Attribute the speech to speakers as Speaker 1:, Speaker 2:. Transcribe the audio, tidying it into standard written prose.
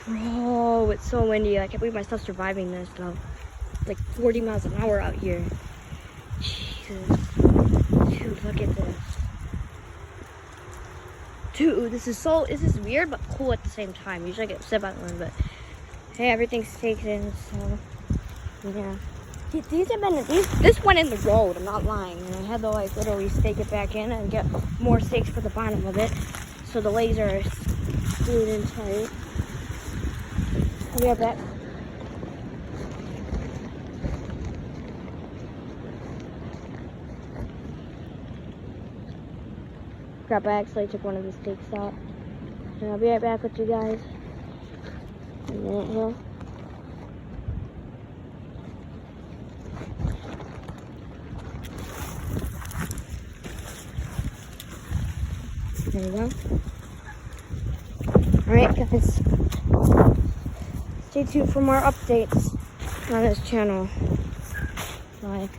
Speaker 1: Bro, it's so windy. I can't believe myself surviving this though. It's like 40 miles an hour out here. Jesus. Dude, look at this. Dude, this is weird but cool at the same time. Usually I get upset by the wind, but hey, everything's staked in, so yeah. This went in the road, I'm not lying. And I had to like literally stake it back in and get more stakes for the bottom of it. So the legs are screwed in tight. I'll be right back. Crap, I actually took one of the stakes out. And I'll be right back with you guys in a minute here. There we go. Alright guys, stay tuned for more updates on this channel. Bye.